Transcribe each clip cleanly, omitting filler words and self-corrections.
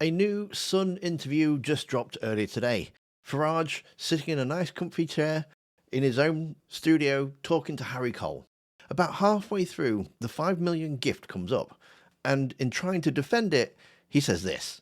A new Sun interview just dropped earlier today. Farage sitting in a nice comfy chair in his own studio talking to Harry Cole. About halfway through, the 5 million gift comes up, and in trying to defend it, he says this.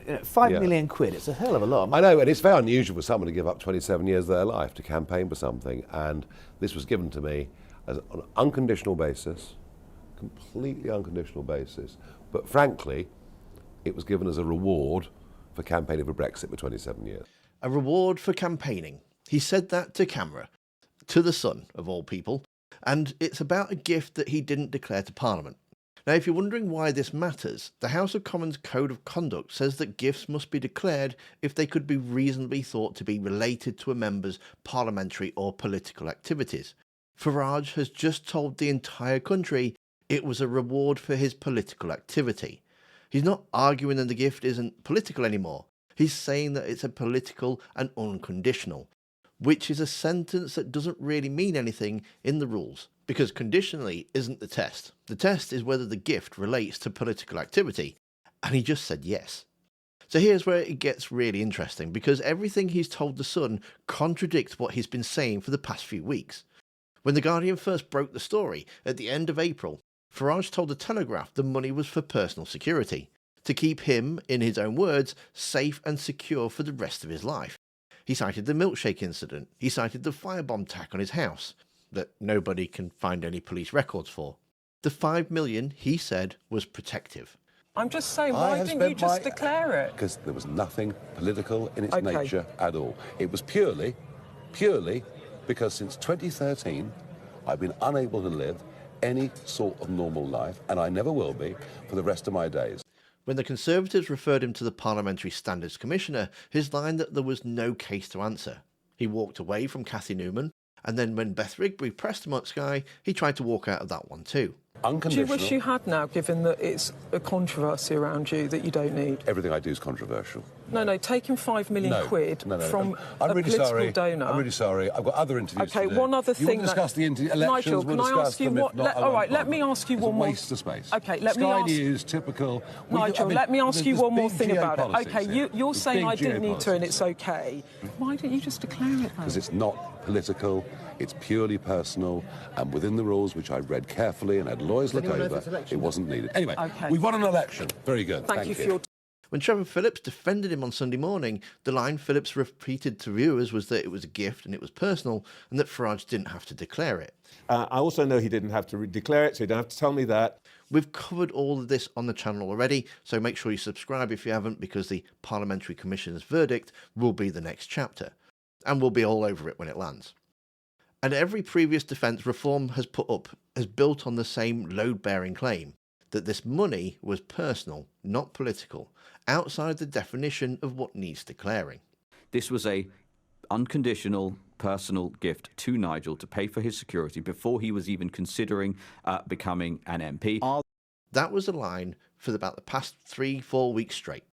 £5 million quid, it's a hell of a lot. I know, and it's very unusual for someone to give up 27 years of their life to campaign for something, and this was given to me as on an unconditional basis, completely unconditional basis, but frankly, it was given as a reward for campaigning for Brexit for 27 years. A reward for campaigning. He said that to camera, to the Sun, of all people, and it's about a gift that he didn't declare to Parliament. Now, if you're wondering why this matters, the House of Commons Code of Conduct says that gifts must be declared if they could be reasonably thought to be related to a member's parliamentary or political activities. Farage has just told the entire country it was a reward for his political activity. He's not arguing that the gift isn't political anymore. He's saying that it's a political and unconditional, which is a sentence that doesn't really mean anything in the rules, because conditionally isn't the test. The test is whether the gift relates to political activity, and he just said yes. So here's where it gets really interesting, because everything he's told the Sun contradicts what he's been saying for the past few weeks. When The Guardian first broke the story at the end of April, Farage told the Telegraph the money was for personal security, to keep him, in his own words, safe and secure for the rest of his life. He cited the milkshake incident. He cited the firebomb attack on his house that nobody can find any police records for. The 5 million, he said, was protective. I'm just saying, why didn't you just declare it? Because there was nothing political in its nature at all. It was purely because since 2013, I've been unable to live any sort of normal life, and I never will be for the rest of my days. When the Conservatives referred him to the Parliamentary Standards Commissioner, his line that there was no case to answer. He walked away from Cathy Newman, and then when Beth Rigby pressed him on Sky, he tried to walk out of that one too. Do you wish you had now, given that it's a controversy around you that you don't need? Everything I do is controversial. No, taking 5 million quid from I'm a really political sorry. donor. I'm really sorry. I've got other interviews to do. One other thing. You want to discuss the elections? Nigel, we'll can I discuss ask you them. what? All right, let me ask you it's one a more. waste of space. Okay, let me Sky ask. News, typical. Nigel, let me ask you one more thing about it. Okay, you're There's saying big I didn't need to, and geopolitics. it's okay. Why didn't you just declare it? Because it's not political, it's purely personal, and within the rules, which I read carefully and had lawyers look over, it wasn't needed. Anyway, we've won an election. Very good. Thank you for your. When Trevor Phillips defended him on Sunday morning, the line Phillips repeated to viewers was that it was a gift and it was personal, and that Farage didn't have to declare it. I also know he didn't have to declare it, so you don't have to tell me that. We've covered all of this on the channel already, so make sure you subscribe if you haven't, because the Parliamentary Commissioner's verdict will be the next chapter, and we'll be all over it when it lands. And every previous defence Reform has put up has built on the same load-bearing claim, that this money was personal, not political, outside the definition of what needs declaring. This was a unconditional personal gift to Nigel to pay for his security before he was even considering becoming an MP. That was a line for about the past 3-4 weeks straight.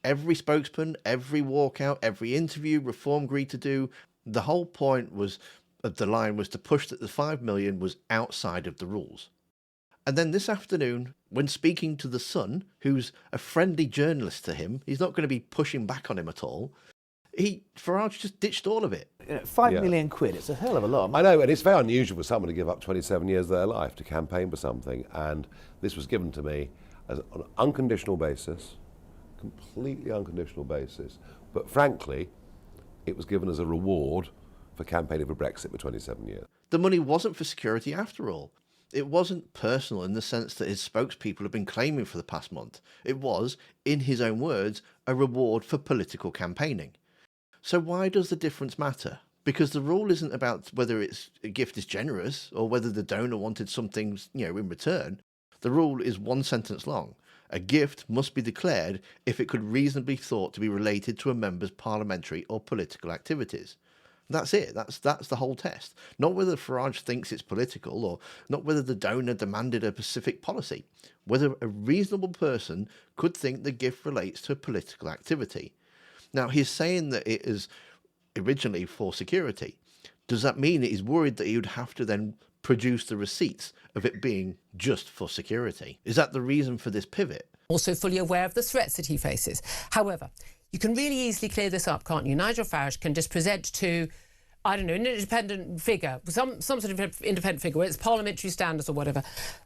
Every spokesman, every walkout, every interview Reform agreed to do, the whole point was of the line was to push that the 5 million was outside of the rules. And then this afternoon, when speaking to The Sun, who's a friendly journalist to him, he's not going to be pushing back on him at all, Farage just ditched all of it. £5 million quid, it's a hell of a lot. I know, and it's very unusual for someone to give up 27 years of their life to campaign for something, and this was given to me as on an unconditional basis, completely unconditional basis, but frankly, it was given as a reward for campaigning for Brexit for 27 years. The money wasn't for security after all. It wasn't personal in the sense that his spokespeople have been claiming for the past month. It was, in his own words, a reward for political campaigning. So why does the difference matter? Because the rule isn't about whether a gift is generous or whether the donor wanted something, in return. The rule is one sentence long. A gift must be declared if it could reasonably be thought to be related to a member's parliamentary or political activities. That's it. That's the whole test. Not whether Farage thinks it's political, or not whether the donor demanded a specific policy. Whether a reasonable person could think the gift relates to a political activity. Now, he's saying that it is originally for security. Does that mean that he's worried that he would have to then produce the receipts of it being just for security? Is that the reason for this pivot? also fully aware of the threats that he faces. However, you can really easily clear this up, can't you? Nigel Farage can just present to, I don't know, an independent figure, some sort of independent figure, whether it's Parliamentary Standards or whatever,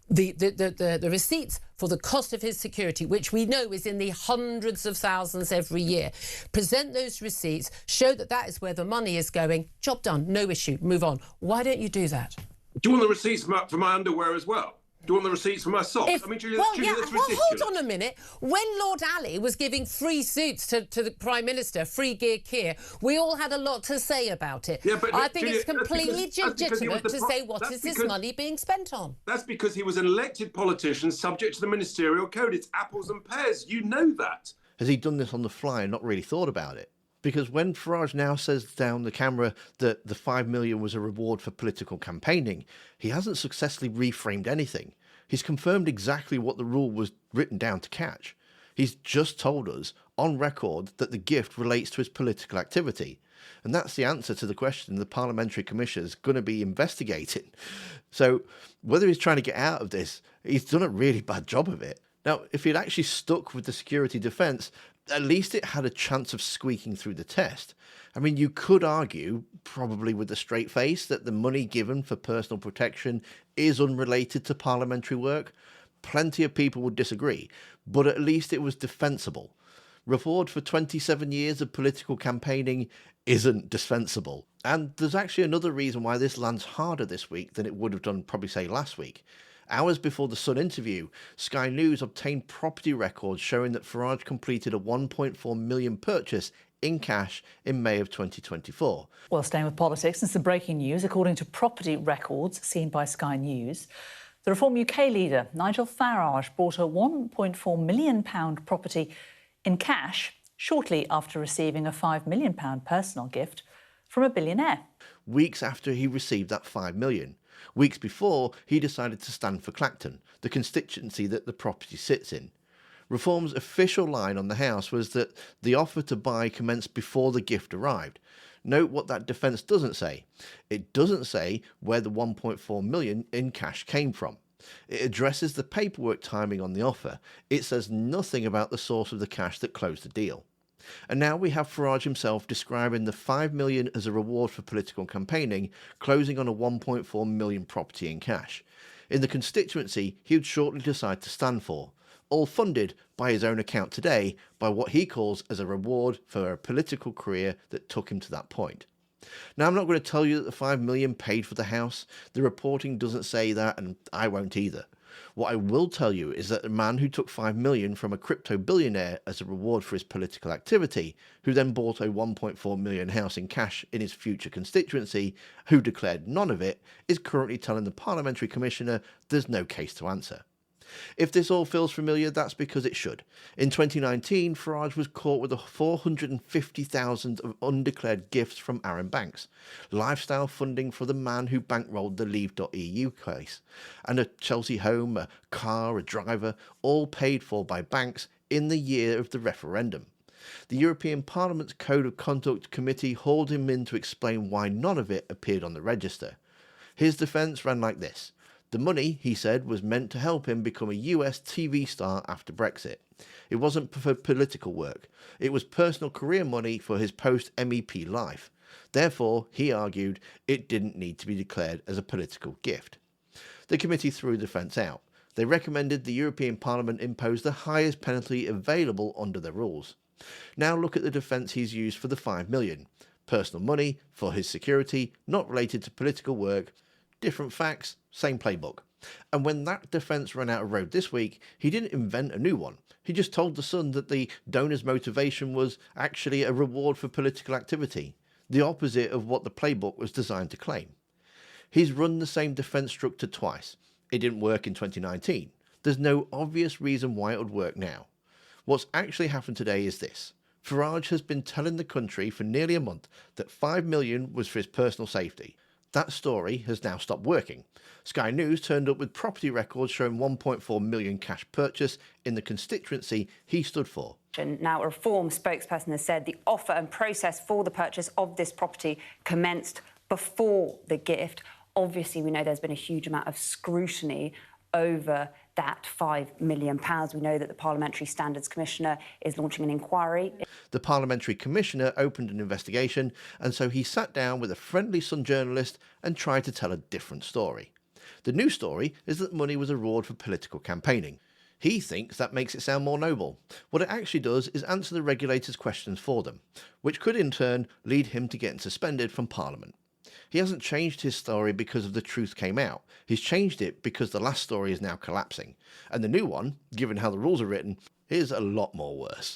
the receipts for the cost of his security, which we know is in the hundreds of thousands every year. Present those receipts, show that that is where the money is going. Job done, no issue, move on. Why don't you do that? Do you want the receipts for my underwear as well? Do you want the receipts for my socks? Julia, that's ridiculous. Hold on a minute. When Lord Ali was giving free suits to the Prime Minister, free gear Keir, we all had a lot to say about it. Yeah, but I think Julia, it's completely legitimate to say what is this money being spent on? That's because he was an elected politician subject to the ministerial code. It's apples and pears. You know that. Has he done this on the fly and not really thought about it? Because when Farage now says down the camera that the $5 million was a reward for political campaigning, he hasn't successfully reframed anything. He's confirmed exactly what the rule was written down to catch. He's just told us on record that the gift relates to his political activity. And that's the answer to the question the Parliamentary Commissioner is going to be investigating. So whether he's trying to get out of this, he's done a really bad job of it. Now, if he'd actually stuck with the security defence, at least it had a chance of squeaking through the test. I mean, you could argue, probably with a straight face, that the money given for personal protection is unrelated to parliamentary work. Plenty of people would disagree, but at least it was defensible. Reward for 27 years of political campaigning isn't defensible. And there's actually another reason why this lands harder this week than it would have done probably, say, last week. Hours before the Sun interview, Sky News obtained property records showing that Farage completed a $1.4 million purchase in cash in May of 2024. Well, staying with politics, and some breaking news. According to property records seen by Sky News, the Reform UK leader, Nigel Farage, bought a £1.4 million property in cash shortly after receiving a £5 million personal gift from a billionaire. Weeks after he received that $5 million. Weeks before, he decided to stand for Clacton, the constituency that the property sits in. Reform's official line on the house was that the offer to buy commenced before the gift arrived. Note what that defence doesn't say. It doesn't say where the $1.4 million in cash came from. It addresses the paperwork timing on the offer. It says nothing about the source of the cash that closed the deal. And now we have Farage himself describing the $5 million as a reward for political campaigning, closing on a $1.4 million property in cash. In the constituency he would shortly decide to stand for, all funded by his own account today by what he calls as a reward for a political career that took him to that point. Now, I'm not going to tell you that the $5 million paid for the house. The reporting doesn't say that, and I won't either. What I will tell you is that the man who took $5 million from a crypto billionaire as a reward for his political activity, who then bought a $1.4 million house in cash in his future constituency, who declared none of it, is currently telling the Parliamentary Commissioner there's no case to answer. If this all feels familiar, that's because it should. In 2019, Farage was caught with $450,000 of undeclared gifts from Arron Banks, lifestyle funding for the man who bankrolled the Leave.eu case, and a Chelsea home, a car, a driver, all paid for by banks in the year of the referendum. The European Parliament's Code of Conduct Committee hauled him in to explain why none of it appeared on the register. His defence ran like this. The money, he said, was meant to help him become a US TV star after Brexit. It wasn't for political work. It was personal career money for his post-MEP life. Therefore, he argued, it didn't need to be declared as a political gift. The committee threw the defence out. They recommended the European Parliament impose the highest penalty available under the rules. Now look at the defence he's used for the $5 million. Personal money for his security, not related to political work. Different facts, same playbook. And when that defence ran out of road this week, he didn't invent a new one. He just told the Sun that the donor's motivation was actually a reward for political activity, the opposite of what the playbook was designed to claim. He's run the same defence structure twice. It didn't work in 2019. There's no obvious reason why it would work now. What's actually happened today is this. Farage has been telling the country for nearly a month that $5 million was for his personal safety. That story has now stopped working. Sky News turned up with property records showing $1.4 million cash purchase in the constituency he stood for. Now, a Reform spokesperson has said the offer and process for the purchase of this property commenced before the gift. Obviously, we know there's been a huge amount of scrutiny over that £5 million. We know that the Parliamentary Standards Commissioner is launching an inquiry. The Parliamentary Commissioner opened an investigation, and so he sat down with a friendly Sun journalist and tried to tell a different story. The new story is that money was a reward for political campaigning. He thinks that makes it sound more noble. What it actually does is answer the regulators' questions for them, which could in turn lead him to getting suspended from Parliament. He hasn't changed his story because of the truth came out. He's changed it because the last story is now collapsing. And the new one, given how the rules are written, is a lot more worse.